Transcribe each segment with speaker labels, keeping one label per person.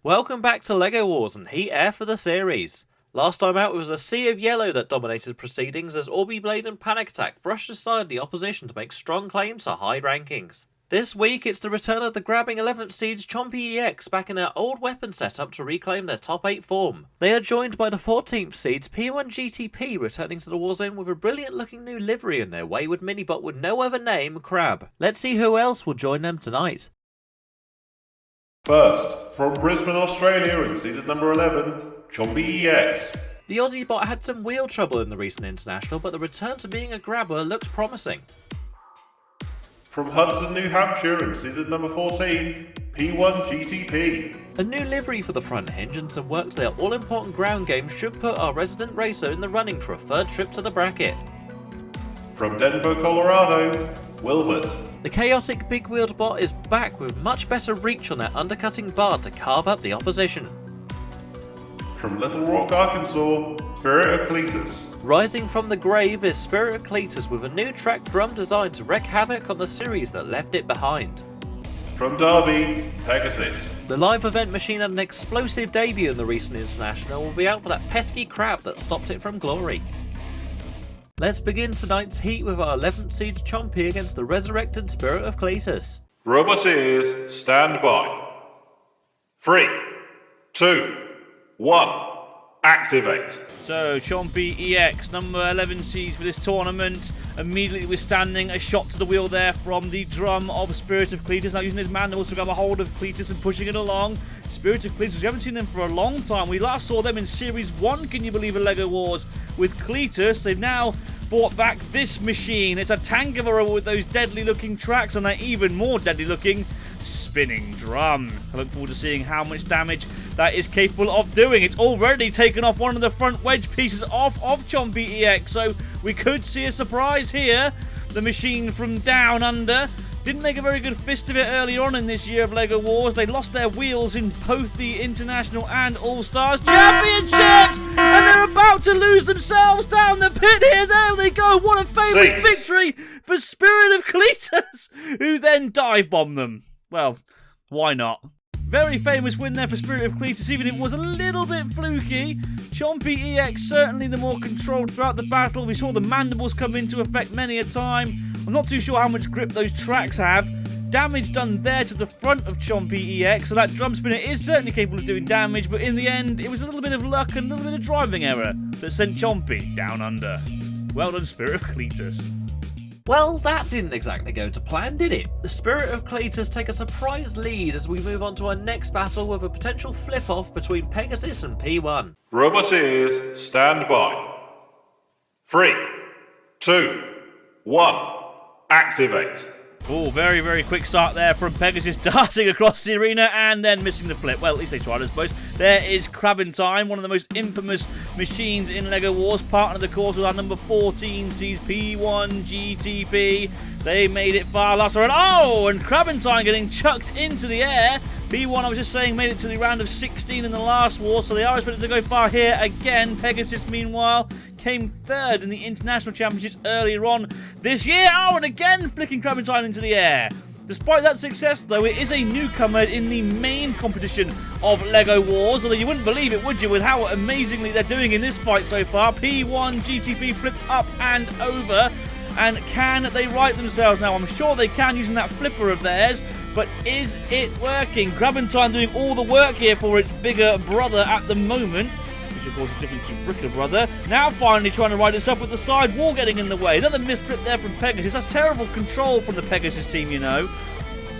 Speaker 1: Welcome back to LEGO Wars and Heat Air for the series. Last time out it was a sea of yellow that dominated proceedings as Orby Blade and Panic Attack brushed aside the opposition to make strong claims to high rankings. This week it's the return of the grabbing 11th seeds Chompy EX back in their old weapon setup to reclaim their top 8 form. They are joined by the 14th seeds P1 GTP returning to the Warzone with a brilliant looking new livery in their wayward minibot with no other name, Crab. Let's see who else will join them tonight.
Speaker 2: First, from Brisbane, Australia, and seeded number 11, Chompy EX.
Speaker 1: The Aussie bot had some wheel trouble in the recent international, but the return to being a grabber looked promising.
Speaker 2: From Hudson, New Hampshire, and seeded number 14, P1 GTP.
Speaker 1: A new livery for the front hinge and some work to their all-important ground game should put our resident racer in the running for a third trip to the bracket.
Speaker 2: From Denver, Colorado, Wilbert.
Speaker 1: The chaotic big-wheeled bot is back with much better reach on their undercutting bar to carve up the opposition.
Speaker 2: From Little Rock, Arkansas, Spirit of Cletus.
Speaker 1: Rising from the grave is Spirit of Cletus with a new track drum designed to wreak havoc on the series that left it behind.
Speaker 2: From Derby, Pegasus.
Speaker 1: The live event machine had an explosive debut in the recent international and will be out for that pesky crab that stopped it from glory. Let's begin tonight's heat with our 11th seed Chompy against the resurrected Spirit of Cletus.
Speaker 2: Roboteers, stand by. 3, 2, 1, activate.
Speaker 3: So, Chompy EX, number 11 seeds for this tournament, immediately withstanding a shot to the wheel there from the drum of Spirit of Cletus. Now using his mandibles to grab a hold of Cletus and pushing it along. Spirit of Cletus, we haven't seen them for a long time. We last saw them in Series 1, can you believe, in LEGO Wars with Cletus. They've now brought back this machine. It's a tank of a robot with those deadly looking tracks and that even more deadly looking spinning drum. I look forward to seeing how much damage that is capable of doing. It's already taken off one of the front wedge pieces off of Chompy EX, so we could see a surprise here. The machine from down under didn't make a very good fist of it earlier on in this year of LEGO Wars. They lost their wheels in both the International and All-Stars Championships! And they're about to lose themselves down the pit here. There they go. What a famous victory for Spirit of Cletus, who then dive-bombed them. Well, why not? Very famous win there for Spirit of Cletus, even if it was a little bit fluky. Chompy EX certainly the more controlled throughout the battle. We saw the mandibles come into effect many a time. I'm not too sure how much grip those tracks have. Damage done there to the front of Chompy EX, so that drum spinner is certainly capable of doing damage, but in the end, it was a little bit of luck and a little bit of driving error that sent Chompy down under. Well done, Spirit of Cletus.
Speaker 1: Well, that didn't exactly go to plan, did it? The Spirit of Cletus take a surprise lead as we move on to our next battle with a potential flip-off between Pegasus and P1.
Speaker 2: Roboteers, stand by. 3, 2, 1, activate.
Speaker 3: Oh, very, very quick start there from Pegasus, darting across the arena and then missing the flip. Well, at least they tried, I suppose. There is Crabbnection, one of the most infamous machines in LEGO Wars, partnered, of course, with our number 14 seeds P1 GTP. They made it far last round. Oh, and Crabbnection getting chucked into the air. P1, I was just saying, made it to the round of 16 in the last war, so they are expected to go far here again. Pegasus, meanwhile, came third in the International Championships earlier on this year. Oh, and again, flicking Crabbnection into the air. Despite that success, though, it is a newcomer in the main competition of LEGO Wars, although you wouldn't believe it, would you, with how amazingly they're doing in this fight so far. P1 GTP flipped up and over, and can they right themselves now? I'm sure they can using that flipper of theirs, but is it working? Crabbnection doing all the work here for its bigger brother at the moment, which of course is different to Bricker Brother. Now finally trying to ride itself with the side wall getting in the way. Another misflip there from Pegasus. That's terrible control from the Pegasus team, you know.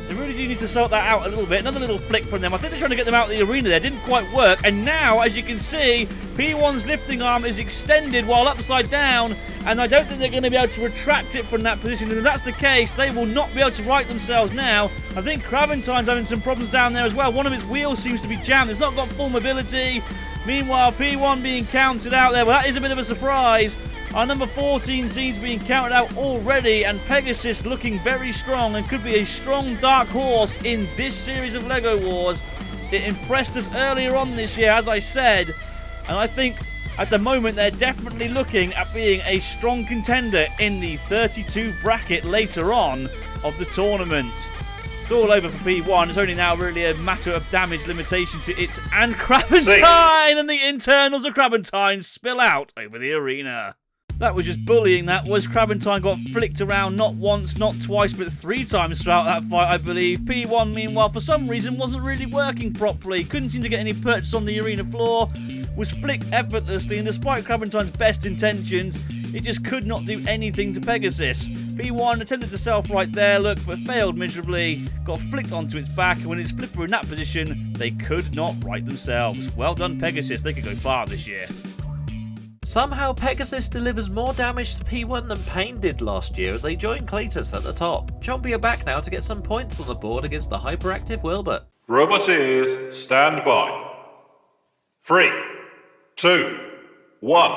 Speaker 3: They really do need to sort that out a little bit. Another little flick from them. I think they're trying to get them out of the arena there. Didn't quite work. And now, as you can see, P1's lifting arm is extended while upside down. And I don't think they're going to be able to retract it from that position. And if that's the case, they will not be able to right themselves now. I think Crabbnection's having some problems down there as well. One of its wheels seems to be jammed. It's not got full mobility. Meanwhile, P1 being counted out there. Well, that is a bit of a surprise. Our number 14 seeds being counted out already, and Pegasus looking very strong and could be a strong dark horse in this series of LEGO Wars. It impressed us earlier on this year, as I said, and I think at the moment they're definitely looking at being a strong contender in the 32 bracket later on of the tournament. It's all over for P1. It's only now really a matter of damage limitation to it and Crabbentine, and the internals of Crabbentine spill out over the arena. That was just bullying, that was. Crabbentine got flicked around not once, not twice, but 3 times throughout that fight, I believe. P1, meanwhile, for some reason, wasn't really working properly. Couldn't seem to get any purchase on the arena floor. Was flicked effortlessly, and despite Crabbentine's best intentions, it just could not do anything to Pegasus. P1 attempted to self-right there, look, but failed miserably. Got flicked onto its back, and when its flipper were in that position, they could not right themselves. Well done, Pegasus. They could go far this year.
Speaker 1: Somehow Pegasus delivers more damage to P1 than Pain did last year as they join Cletus at the top. Chompy are back now to get some points on the board against the hyperactive Wilbert.
Speaker 2: Robot ears, stand by. 3, 2, 1,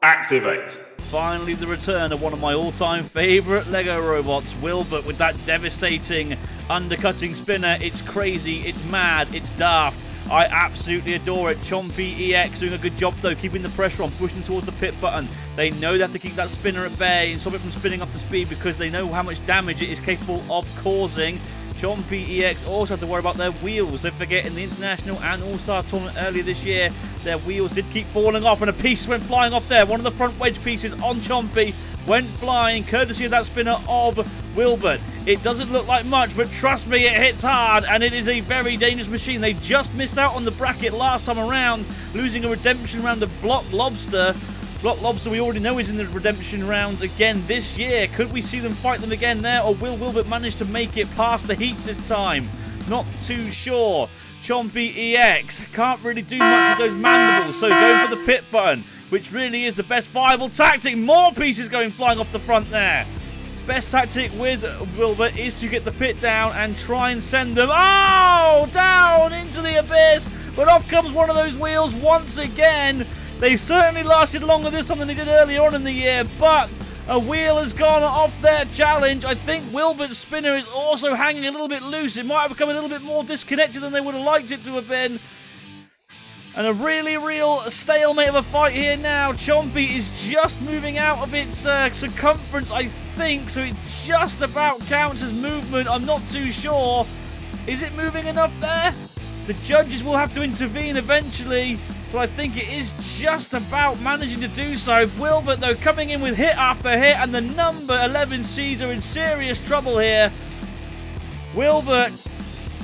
Speaker 2: activate.
Speaker 3: Finally, the return of one of my all-time favourite LEGO robots, Wilbert, with that devastating, undercutting spinner. It's crazy, it's mad, it's daft. I absolutely adore it. Chompy EX doing a good job though, keeping the pressure on, pushing towards the pit button. They know they have to keep that spinner at bay and stop it from spinning up to speed because they know how much damage it is capable of causing. Chompy EX also have to worry about their wheels. Don't forget, in the International and All-Star tournament earlier this year, their wheels did keep falling off and a piece went flying off there. One of the front wedge pieces on Chompy went flying, courtesy of that spinner of Wilbert. It doesn't look like much, but trust me, it hits hard, and it is a very dangerous machine. They just missed out on the bracket last time around, losing a redemption round of Block Lobster. Block Lobster we already know is in the redemption rounds again this year. Could we see them fight them again there, or will Wilbert manage to make it past the heats this time? Not too sure. Chompy EX can't really do much with those mandibles, so going for the pit button, which really is the best viable tactic. More pieces going flying off the front there. Best tactic with Wilbert is to get the pit down and try and send them, down into the abyss. But off comes one of those wheels once again. They certainly lasted longer this time than they did earlier on in the year, but a wheel has gone off their challenge. I think Wilbert's spinner is also hanging a little bit loose. It might have become a little bit more disconnected than they would have liked it to have been. And a really real stalemate of a fight here now. Chompy is just moving out of its circumference, I think, so it just about counts as movement. I'm not too sure. Is it moving enough there? The judges will have to intervene eventually, but I think it is just about managing to do so. Wilbert, though, coming in with hit after hit, and the number 11 seeds are in serious trouble here. Wilbert,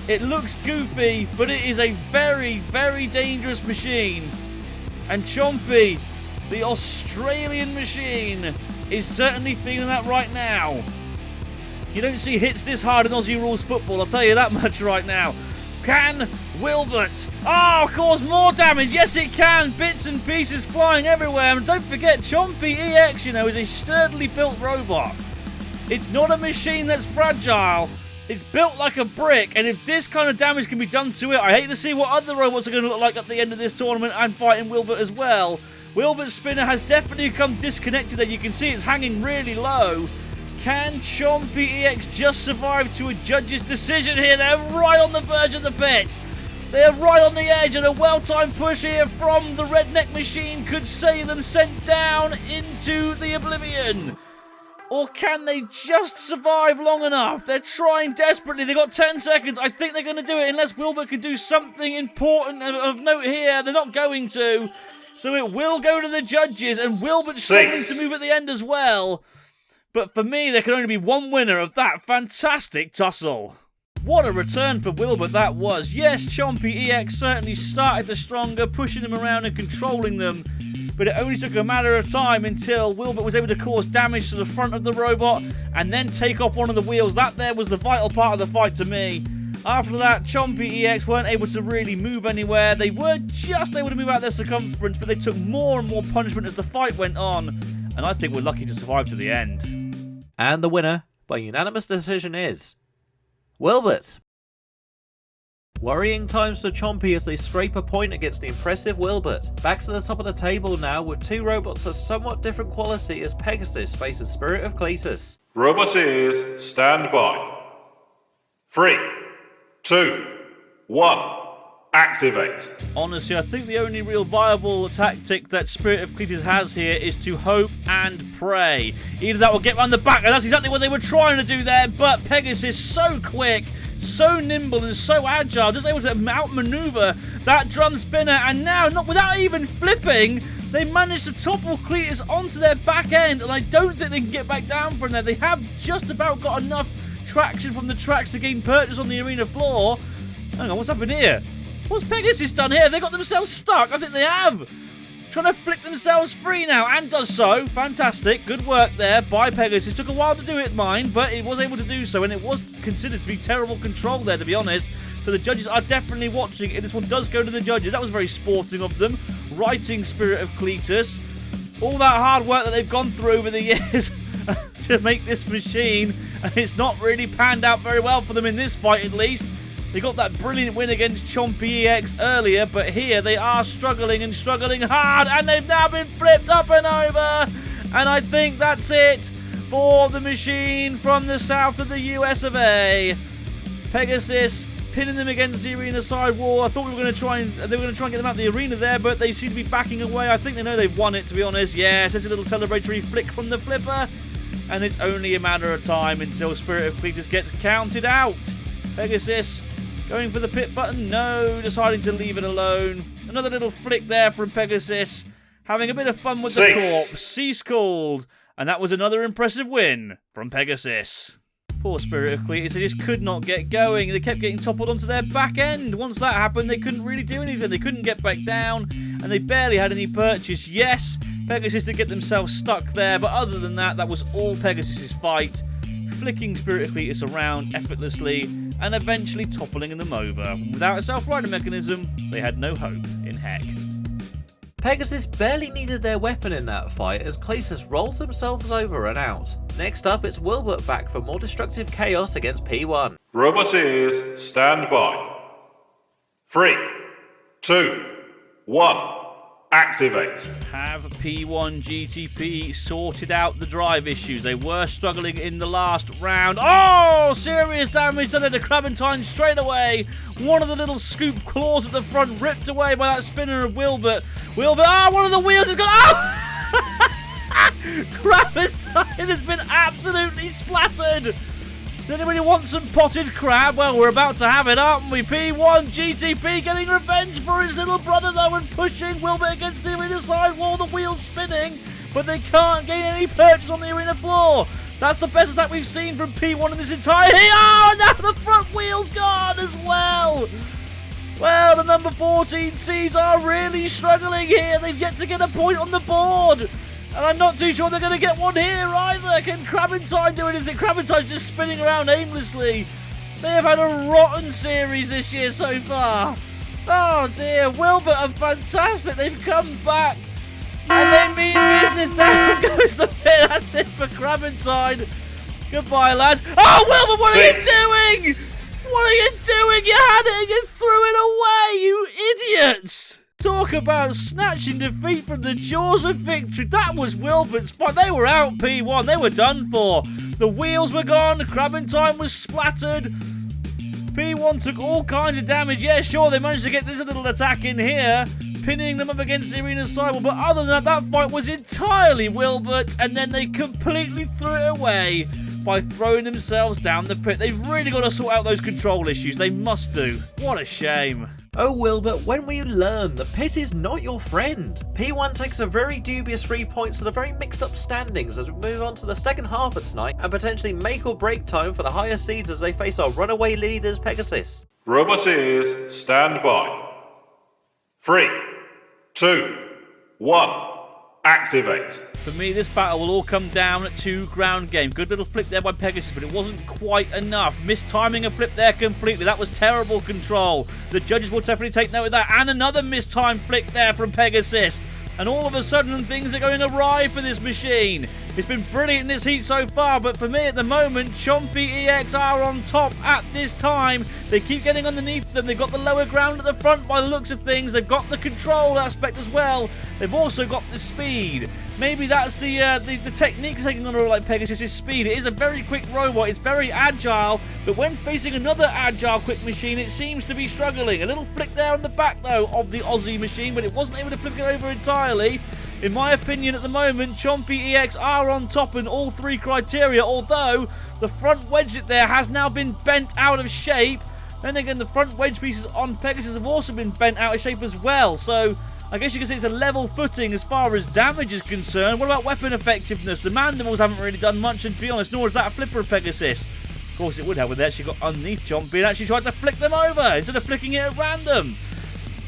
Speaker 3: it looks goofy, but it is a very, very dangerous machine. And Chompy, the Australian machine, is certainly feeling that right now. You don't see hits this hard in Aussie rules football, I'll tell you that much right now. Can Wilbert cause more damage? Yes, it can. Bits and pieces flying everywhere. And don't forget, Chompy EX, is a sturdily built robot. It's not a machine that's fragile. It's built like a brick, and if this kind of damage can be done to it, I hate to see what other robots are going to look like at the end of this tournament and fighting Wilbert as well. Wilbert's spinner has definitely become disconnected there. You can see it's hanging really low. Can Chompy EX just survive to a judge's decision here? They're right on the verge of the pit. They're right on the edge, and a well-timed push here from the redneck machine could see them sent down into the oblivion. Or can they just survive long enough? They're trying desperately. They've got 10 seconds. I think they're going to do it unless Wilbert can do something important of note here. They're not going to. So it will go to the judges, and Wilbert's struggling to move at the end as well. But for me, there can only be one winner of that fantastic tussle. What a return for Wilbert that was. Yes, Chompy EX certainly started the stronger, pushing them around and controlling them. But it only took a matter of time until Wilbert was able to cause damage to the front of the robot and then take off one of the wheels. That there was the vital part of the fight to me. After that, Chompy EX weren't able to really move anywhere. They were just able to move out their circumference, but they took more and more punishment as the fight went on. And I think we're lucky to survive to the end.
Speaker 1: And the winner, by unanimous decision, is Wilbert. Worrying times for Chompy as they scrape a point against the impressive Wilbert. Back to the top of the table now with two robots of somewhat different quality as Pegasus faces Spirit of Cletus.
Speaker 2: Robot ears, stand by. 3, 2, 1, activate.
Speaker 3: Honestly, I think the only real viable tactic that Spirit of Cletus has here is to hope and pray. Either that will get round the back, and that's exactly what they were trying to do there, but Pegasus so quick, so nimble and so agile, just able to outmaneuver that drum spinner, and now, not without even flipping, they managed to topple Cletus onto their back end, and I don't think they can get back down from there. They have just about got enough traction from the tracks to gain purchase on the arena floor. Hang on, what's happened here? What's Pegasus done here? They got themselves stuck. I think they have. Trying to flick themselves free now, and does so. Fantastic. Good work there by Pegasus. Took a while to do it, mind, but it was able to do so, and it was considered to be terrible control there, to be honest. So the judges are definitely watching it. This one does go to the judges. That was very sporting of them. Righting Spirit of Cletus. All that hard work that they've gone through over the years to make this machine, and it's not really panned out very well for them in this fight, at least. They got that brilliant win against Chompy EX earlier, but here they are struggling and struggling hard, and they've now been flipped up and over. And I think that's it for the machine from the south of the US of A. Pegasus pinning them against the arena side wall. I thought they were going to try and get them out of the arena there, but they seem to be backing away. I think they know they've won it, to be honest. Yes, there's a little celebratory flick from the flipper, and it's only a matter of time until Spirit of Cletus gets counted out. Pegasus going for the pit button. No, deciding to leave it alone. Another little flick there from Pegasus. Having a bit of fun with the corpse. Cease called. And that was another impressive win from Pegasus. Poor Spirit of Cletus, they just could not get going. They kept getting toppled onto their back end. Once that happened, they couldn't really do anything. They couldn't get back down, and they barely had any purchase. Yes, Pegasus did get themselves stuck there, but other than that, that was all Pegasus' fight. Flicking Spirit of Cletus around effortlessly, and eventually toppling them over. Without a self-rider mechanism, they had no hope in heck.
Speaker 1: Pegasus barely needed their weapon in that fight as Cletus rolls themselves over and out. Next up, it's Wilbert back for more destructive chaos against P1.
Speaker 2: Robot ears, stand by. 3, 2, 1, activate.
Speaker 3: Have P1 GTP sorted out the drive issues? They were struggling in the last round. Oh, serious damage done to Crabbnection straight away. One of the little scoop claws at the front ripped away by that spinner of Wilbert. Wilbert, one of the wheels has gone. Oh! Crabbnection has been absolutely splattered. Does anybody want some potted crab? Well, we're about to have it, aren't we? P1 GTP getting revenge for his little brother, though, and pushing Wilbert against the arena side wall, the wheels spinning, but they can't gain any purchase on the arena floor. That's the best attack we've seen from P1 in this entire... and now the front wheel's gone as well. Well, the number 14 seeds are really struggling here. They've yet to get a point on the board. And I'm not too sure they're going to get one here either. Can Crabbnection do anything? Crabbnection's just spinning around aimlessly. They have had a rotten series this year so far. Oh dear, Wilbert are fantastic. They've come back. And they mean business. Down goes the pit. That's it for Crabbnection. Goodbye, lads. Oh, Wilbert, what are you doing? What are you doing? You had it and you threw it away, you idiots. Talk about snatching defeat from the jaws of victory. That was Wilbert's fight. They were out, P1. They were done for. The wheels were gone. Crabbnection was splattered. P1 took all kinds of damage. Yeah, sure, they managed to get this little attack in here, pinning them up against the arena sidewall. But other than that fight was entirely Wilbert's, and then they completely threw it away by throwing themselves down the pit. They've really got to sort out those control issues. They must do. What a shame.
Speaker 1: Oh Wilbert, when will you learn? The pit is not your friend. P1 takes a very dubious 3 points to the very mixed up standings as we move on to the second half of tonight and potentially make or break time for the higher seeds as they face our runaway leaders Pegasus.
Speaker 2: Robot ears, stand by. 3, 2, 1, activate.
Speaker 3: For me, this battle will all come down to ground game. Good little flip there by Pegasus, but it wasn't quite enough. Mistiming a flip there completely. That was terrible control. The judges will definitely take note of that. And another mistimed flick there from Pegasus. And all of a sudden, things are going awry for this machine. It's been brilliant in this heat so far, but for me at the moment, Chompy EX are on top at this time. They keep getting underneath them. They've got the lower ground at the front by the looks of things. They've got the control aspect as well. They've also got the speed. Maybe that's the technique taking on a role like Pegasus' speed. It is a very quick robot. It's very agile, but when facing another agile quick machine, it seems to be struggling. A little flick there on the back, though, of the Aussie machine, but it wasn't able to flick it over entirely. In my opinion, at the moment, Chompy EX are on top in all three criteria, although the front wedge there has now been bent out of shape. Then again, the front wedge pieces on Pegasus have also been bent out of shape as well, so I guess you can say it's a level footing as far as damage is concerned. What about weapon effectiveness? The mandibles haven't really done much, and to be honest, nor is that a flipper of Pegasus. Of course, it would have when they actually got underneath Chompy and actually tried to flick them over instead of flicking it at random.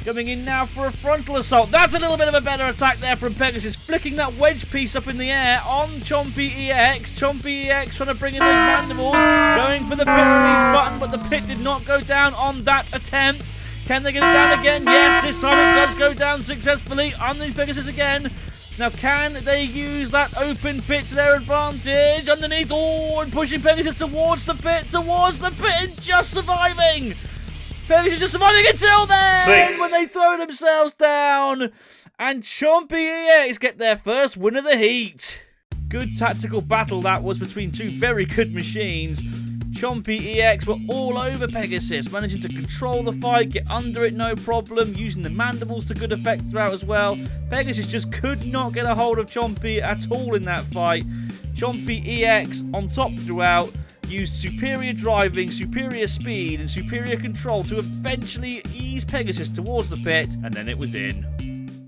Speaker 3: Coming in now for a frontal assault. That's a little bit of a better attack there from Pegasus, flicking that wedge piece up in the air on Chompy EX. Chompy EX trying to bring in those mandibles, going for the pit release button, but the pit did not go down on that attempt. Can they get it down again? Yes, this time it does go down successfully underneath Pegasus again. Now, can they use that open pit to their advantage? Underneath, oh, and pushing Pegasus towards the pit, and just surviving. Pegasus just surviving until then, when they throw themselves down. And Chompy EX get their first win of the heat. Good tactical battle that was between two very good machines. Chompy EX were all over Pegasus, managing to control the fight, get under it no problem, using the mandibles to good effect throughout as well. Pegasus just could not get a hold of Chompy at all in that fight. Chompy EX on top throughout, used superior driving, superior speed, and superior control to eventually ease Pegasus towards the pit, and then it was in.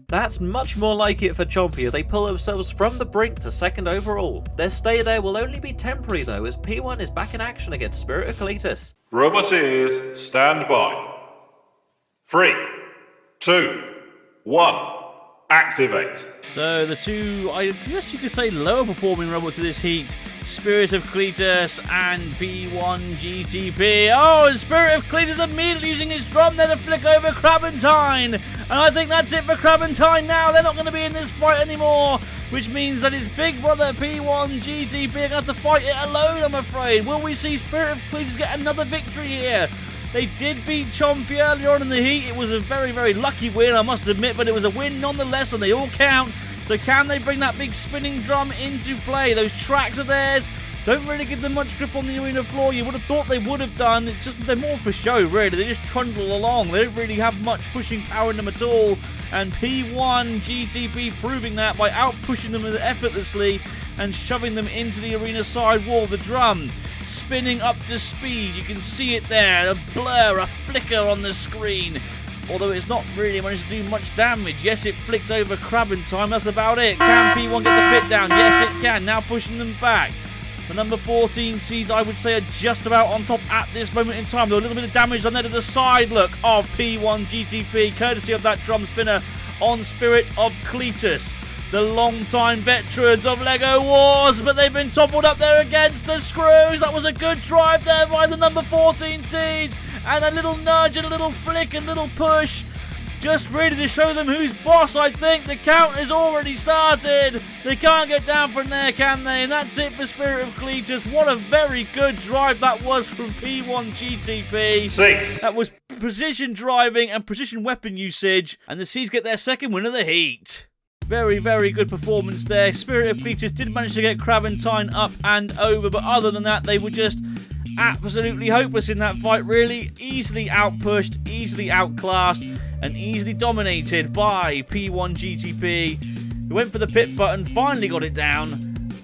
Speaker 1: That's much more like it for Chompy as they pull themselves from the brink to second overall. Their stay there will only be temporary though, as P1 is back in action against Spirit of Cletus.
Speaker 2: Roboteers, stand by. 3, 2, 1, activate.
Speaker 3: So the two, I guess you could say, lower performing robots of this heat, Spirit of Cletus and P1 GTP. Oh, and Spirit of Cletus immediately using his drum there to flick over Crabbnection. And I think that's it for Crabbnection now. They're not going to be in this fight anymore, which means that his big brother P1 GTP are going to have to fight it alone, I'm afraid. Will we see Spirit of Cletus get another victory here? They did beat Chompy earlier on in the heat. It was a very, very lucky win, I must admit, but it was a win nonetheless, and they all count. So can they bring that big spinning drum into play? Those tracks of theirs don't really give them much grip on the arena floor. You would have thought they would have done. It's just they're more for show, really. They just trundle along. They don't really have much pushing power in them at all. And P1 GTP proving that by out-pushing them effortlessly and shoving them into the arena side wall. The drum spinning up to speed. You can see it there. A blur, a flicker on the screen. Although it's not really managed to do much damage. Yes, it flicked over Crabbnection. That's about it. Can P1 get the pit down? Yes, it can. Now pushing them back. The number 14 seeds, I would say, are just about on top at this moment in time. Though a little bit of damage on there to the side look of P1 GTP, courtesy of that drum spinner on Spirit of Cletus. The long-time veterans of LEGO Wars, but they've been toppled up there against the screws. That was a good drive there by the number 14 seeds. And a little nudge, and a little flick, and a little push. Just ready to show them who's boss, I think. The count has already started. They can't get down from there, can they? And that's it for Spirit of Cletus. What a very good drive that was from P1 GTP.
Speaker 2: 6.
Speaker 3: That was precision driving and precision weapon usage. And the Seeds get their second win of the heat. Very, very good performance there. Spirit of Cletus did manage to get Crabbnection up and over, but other than that, they were just absolutely hopeless in that fight, really. Easily outpushed, easily outclassed, and easily dominated by P1 GTP, who went for the pit button, finally got it down,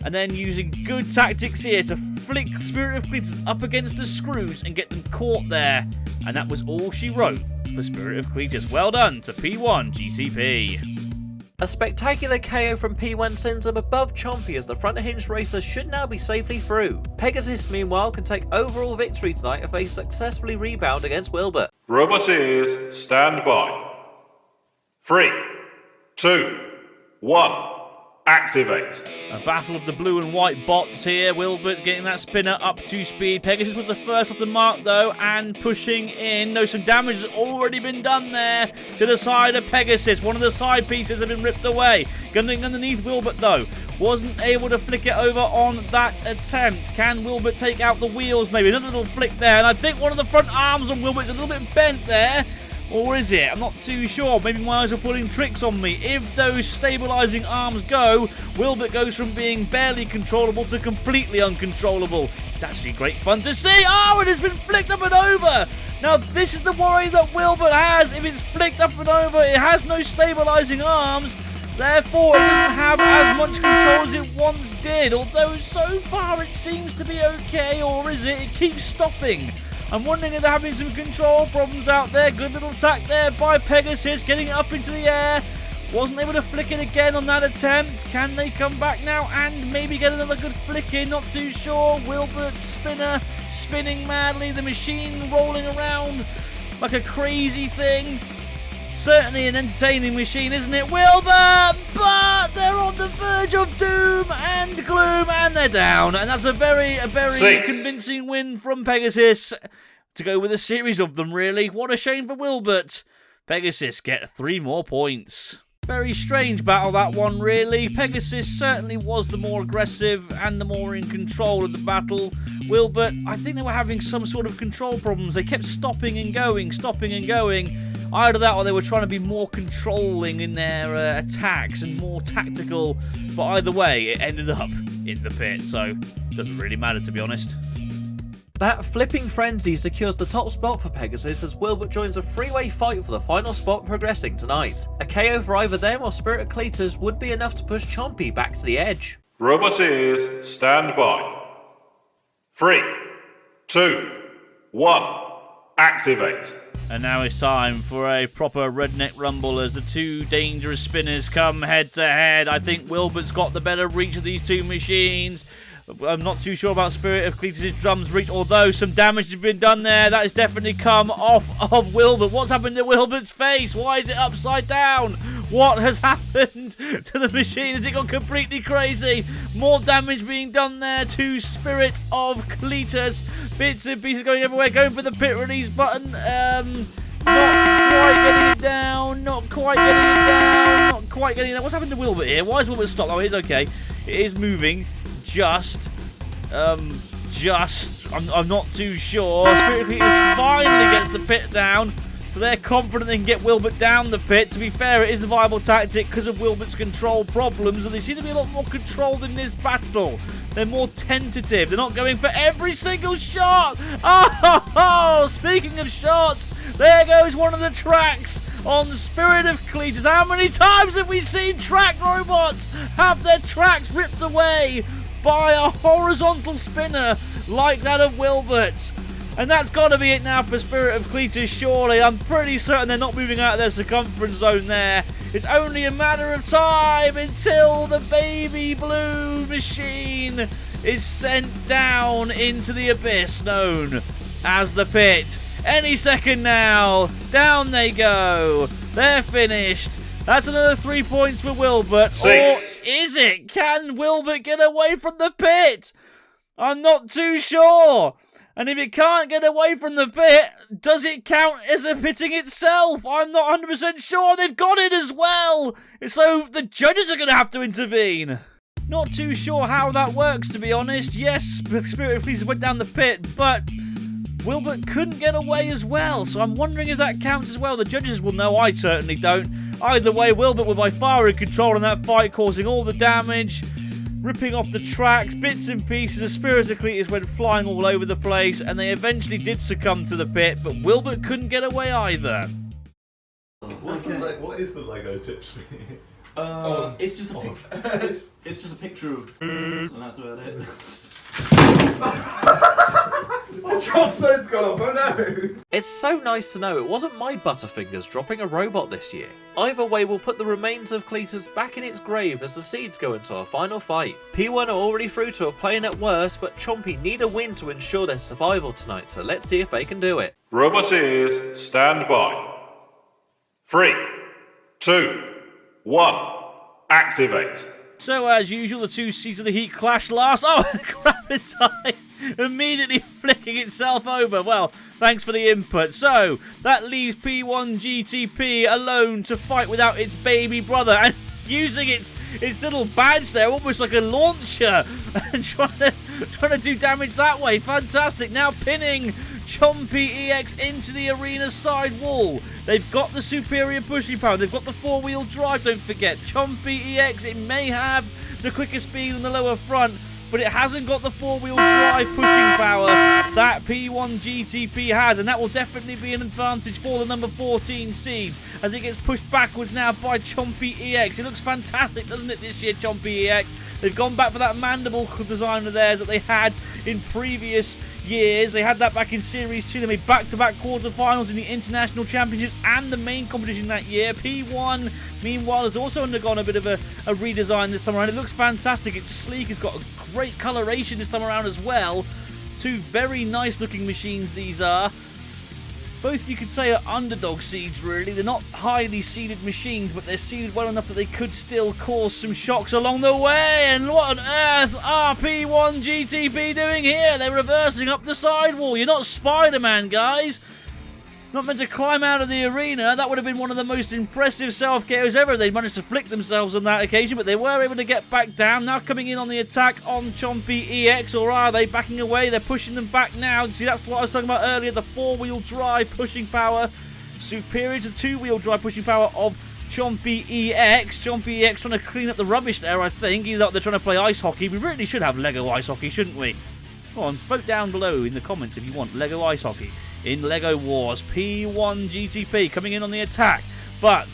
Speaker 3: and then using good tactics here to flick Spirit of Cletus up against the screws and get them caught there. And that was all she wrote for Spirit of Cletus. Well done to P1 GTP.
Speaker 1: A spectacular KO from P1 sends them above Chompy as the front-hinge racer should now be safely through. Pegasus, meanwhile, can take overall victory tonight if they successfully rebound against Wilbert.
Speaker 2: Roboteers, stand by. 3, 2, 1, activate.
Speaker 3: A battle of the blue and white bots here. Wilbert getting that spinner up to speed. Pegasus was the first off the mark though, and pushing in. No, some damage has already been done there to the side of Pegasus. One of the side pieces have been ripped away. Gunning underneath Wilbert though. wasn't able to flick it over on that attempt. Can Wilbert take out the wheels? Maybe another little flick there, and I think one of the front arms on Wilbert's a little bit bent there. Or is it? I'm not too sure. Maybe my eyes are pulling tricks on me. If those stabilising arms go, Wilbert goes from being barely controllable to completely uncontrollable. It's actually great fun to see. Oh, it has been flicked up and over. Now, this is the worry that Wilbert has. If it's flicked up and over, it has no stabilising arms. Therefore, it doesn't have as much control as it once did. Although, so far, it seems to be okay. Or is it? It keeps stopping. I'm wondering if they're having some control problems out there. Good little attack there by Pegasus, getting it up into the air. Wasn't able to flick it again on that attempt. Can they come back now and maybe get another good flick in? Not too sure. Wilbert spinner spinning madly. The machine rolling around like a crazy thing. Certainly an entertaining machine, isn't it, Wilbert? But they're on the verge of doom and gloom, and they're down. And that's a very convincing win from Pegasus to go with a series of them, really. What a shame for Wilbert. Pegasus get 3 more points. Very strange battle, that one, really. Pegasus certainly was the more aggressive and the more in control of the battle. Wilbert, I think they were having some sort of control problems. They kept stopping and going. Either that or they were trying to be more controlling in their attacks and more tactical. But either way, it ended up in the pit, so it doesn't really matter, to be honest.
Speaker 1: That flipping frenzy secures the top spot for Pegasus as Wilbert joins a three-way fight for the final spot progressing tonight. A KO for either them or Spirit of Cletus would be enough to push Chompy back to the edge.
Speaker 2: Robot ears, stand by. 3, 2, 1, activate.
Speaker 3: And now it's time for a proper redneck rumble as the two dangerous spinners come head to head. I think Wilbert's got the better reach of these two machines. I'm not too sure about Spirit of Cletus' drums reach, although some damage has been done there. That has definitely come off of Wilbert. What's happened to Wilbert's face? Why is it upside down? What has happened to the machine? Has it gone completely crazy? More damage being done there to Spirit of Cletus. Bits and pieces going everywhere, going for the pit release button. Not quite getting it down. Not quite getting it down. What's happened to Wilbert here? Why is Wilbert stopped? Oh, it is okay. It is moving. I'm not too sure. Spirit of Cletus finally gets the pit down, so they're confident they can get Wilbert down the pit. To be fair, it is a viable tactic because of Wilbert's control problems, and they seem to be a lot more controlled in this battle. They're more tentative. They're not going for every single shot. Oh, speaking of shots, there goes one of the tracks on Spirit of Cletus. How many times have we seen track robots have their tracks ripped away by a horizontal spinner like that of Wilbert's? And that's got to be it now for Spirit of Cletus, surely. I'm pretty certain they're not moving out of their circumference zone there. It's only a matter of time until the baby blue machine is sent down into the abyss known as the pit. Any second now, down they go. They're finished. That's another 3 points for Wilbert.
Speaker 2: 6.
Speaker 3: Or is it? Can Wilbert get away from the pit? I'm not too sure. And if it can't get away from the pit, does it count as a pitting itself? I'm not 100% sure. They've got it as well. So the judges are going to have to intervene. Not too sure how that works, to be honest. Yes, Spirit of Cletus went down the pit, but Wilbert couldn't get away as well. So I'm wondering if that counts as well. The judges will know. I certainly don't. Either way, Wilbert were by far in control in that fight, causing all the damage, ripping off the tracks, bits and pieces. The Spirit of Cletus went flying all over the place, and they eventually did succumb to the pit, but Wilbert couldn't get away either.
Speaker 4: What is the Lego tips?
Speaker 5: It's just a picture. It's just a picture of, and that's about it.
Speaker 4: The drop zone's gone off. Oh no!
Speaker 1: It's so nice to know it wasn't my Butterfingers dropping a robot this year. Either way, we'll put the remains of Cletus back in its grave as the seeds go into a final fight. P1 are already through to a playing at worst, but Chompy need a win to ensure their survival tonight, so let's see if they can do it.
Speaker 2: Robot ears, stand by. 3, 2, 1, activate.
Speaker 3: So, as usual, the two seeds of the heat clash last. Oh, Crabbnection immediately flicking itself over. Well, thanks for the input. So, that leaves P1 GTP alone to fight without its baby brother. And using its little badge there, almost like a launcher, and trying to do damage that way. Fantastic. Now pinning Chompy EX into the arena side wall. They've got the superior pushing power. They've got the four-wheel drive, don't forget. Chompy EX, it may have the quicker speed on the lower front, but it hasn't got the four-wheel drive pushing power that P1 GTP has, and that will definitely be an advantage for the number 14 seeds as it gets pushed backwards now by Chompy EX. It looks fantastic, doesn't it, this year, Chompy EX? They've gone back for that mandible design of theirs that they had in previous years. They had that back in Series 2. They made back-to-back quarterfinals in the International Championships and the main competition that year. P1, meanwhile, has also undergone a bit of a redesign this time around. It looks fantastic. It's sleek. It's got a great coloration this time around as well. Two very nice-looking machines these are. Both, you could say, are underdog seeds, really. They're not highly seeded machines, but they're seeded well enough that they could still cause some shocks along the way. And what on earth are P1 GTP doing here? They're reversing up the sidewall. You're not Spider-Man, guys. Not meant to climb out of the arena. That would have been one of the most impressive self-KOs ever. They managed to flick themselves on that occasion, but they were able to get back down. Now coming in on the attack on Chompy EX, or are they backing away? They're pushing them back now. See, that's what I was talking about earlier. The four-wheel drive pushing power, superior to the two-wheel drive pushing power of Chompy EX. Chompy EX trying to clean up the rubbish there, I think. Either they're trying to play ice hockey. We really should have Lego ice hockey, shouldn't we? Go on, vote down below in the comments if you want Lego ice hockey. In LEGO Wars, P1 GTP coming in on the attack, but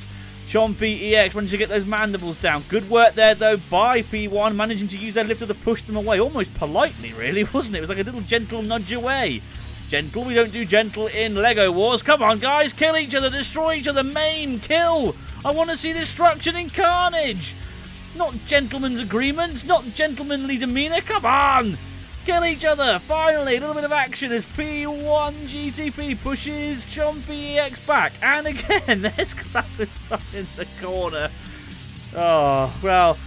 Speaker 3: Chompy EX managed to get those mandibles down. Good work there, though, by P1, managing to use their lifter to push them away, almost politely, really, wasn't it? It was like a little gentle nudge away. Gentle, we don't do gentle in LEGO Wars. Come on, guys, kill each other, destroy each other, maim, kill. I want to see destruction and carnage. Not gentlemen's agreements, not gentlemanly demeanour, come on. Kill each other! Finally, a little bit of action as P1 GTP pushes Chompy EX back. And again, there's Crabbnection in the corner. Oh, well,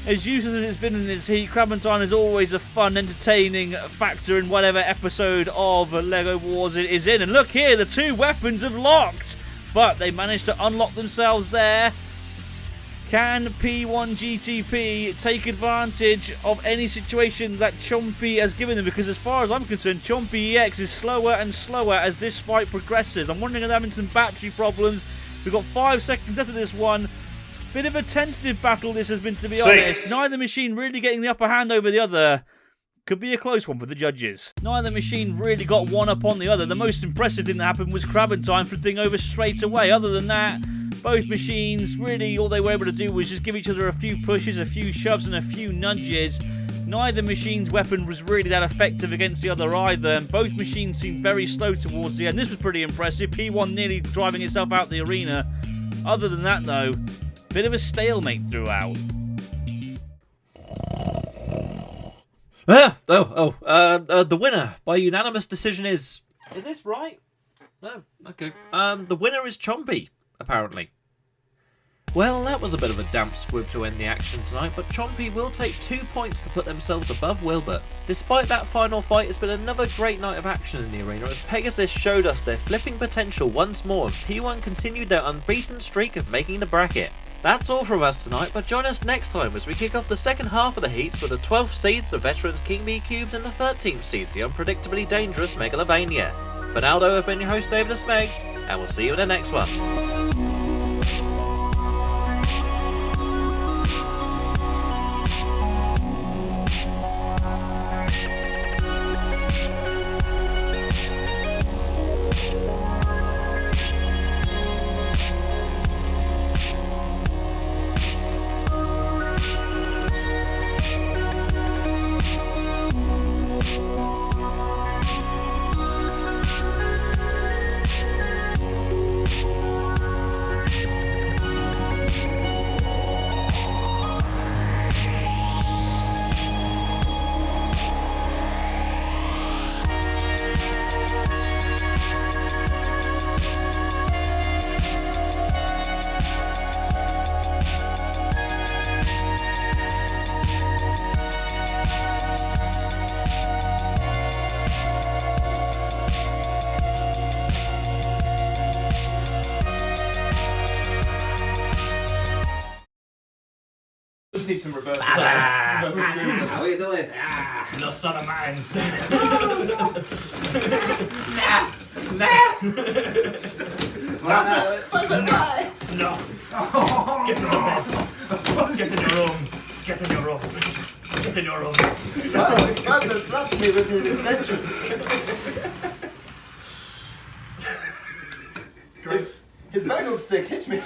Speaker 3: as useless as it's been in this heat, Crabbnection is always a fun, entertaining factor in whatever episode of LEGO Wars it is in. And look here, the two weapons have locked. But they managed to unlock themselves there. Can P1 GTP take advantage of any situation that Chompy has given them? Because as far as I'm concerned, Chompy EX is slower and slower as this fight progresses. I'm wondering if they're having some battery problems. We've got 5 seconds left of this one. Bit of a tentative battle this has been, to be honest. Neither machine really getting the upper hand over the other. Could be a close one for the judges. Neither machine really got one up on the other. The most impressive thing that happened was Crabbnection flipping over straight away. Other than that, both machines, really all they were able to do was just give each other a few pushes, a few shoves and a few nudges. Neither machine's weapon was really that effective against the other either, and both machines seemed very slow towards the end. This was pretty impressive. P1 nearly driving itself out the arena. Other than that, though, bit of a stalemate throughout.
Speaker 1: The winner by unanimous decision is... Is this right? No, okay. The winner is Chompy, apparently. Well, that was a bit of a damp squib to end the action tonight, but Chompy will take 2 points to put themselves above Wilbert. Despite that final fight, it's been another great night of action in the arena as Pegasus showed us their flipping potential once more and P1 continued their unbeaten streak of making the bracket. That's all from us tonight, but join us next time as we kick off the second half of the heats with the 12th seeds, the veterans King Bee Cubes, and the 13th seeds, the unpredictably dangerous Megalovania. For now though, I've been your host David Smeg, and we'll see you in the next one.
Speaker 5: Just need some reverse.
Speaker 6: How you doing?
Speaker 5: No son of mine.
Speaker 6: What's up, bye?
Speaker 5: No. Get in the bed. Get in your room. Get in your room. Get in your room.
Speaker 6: Pegasus slapped me with his extension.
Speaker 4: His bagel stick hit me.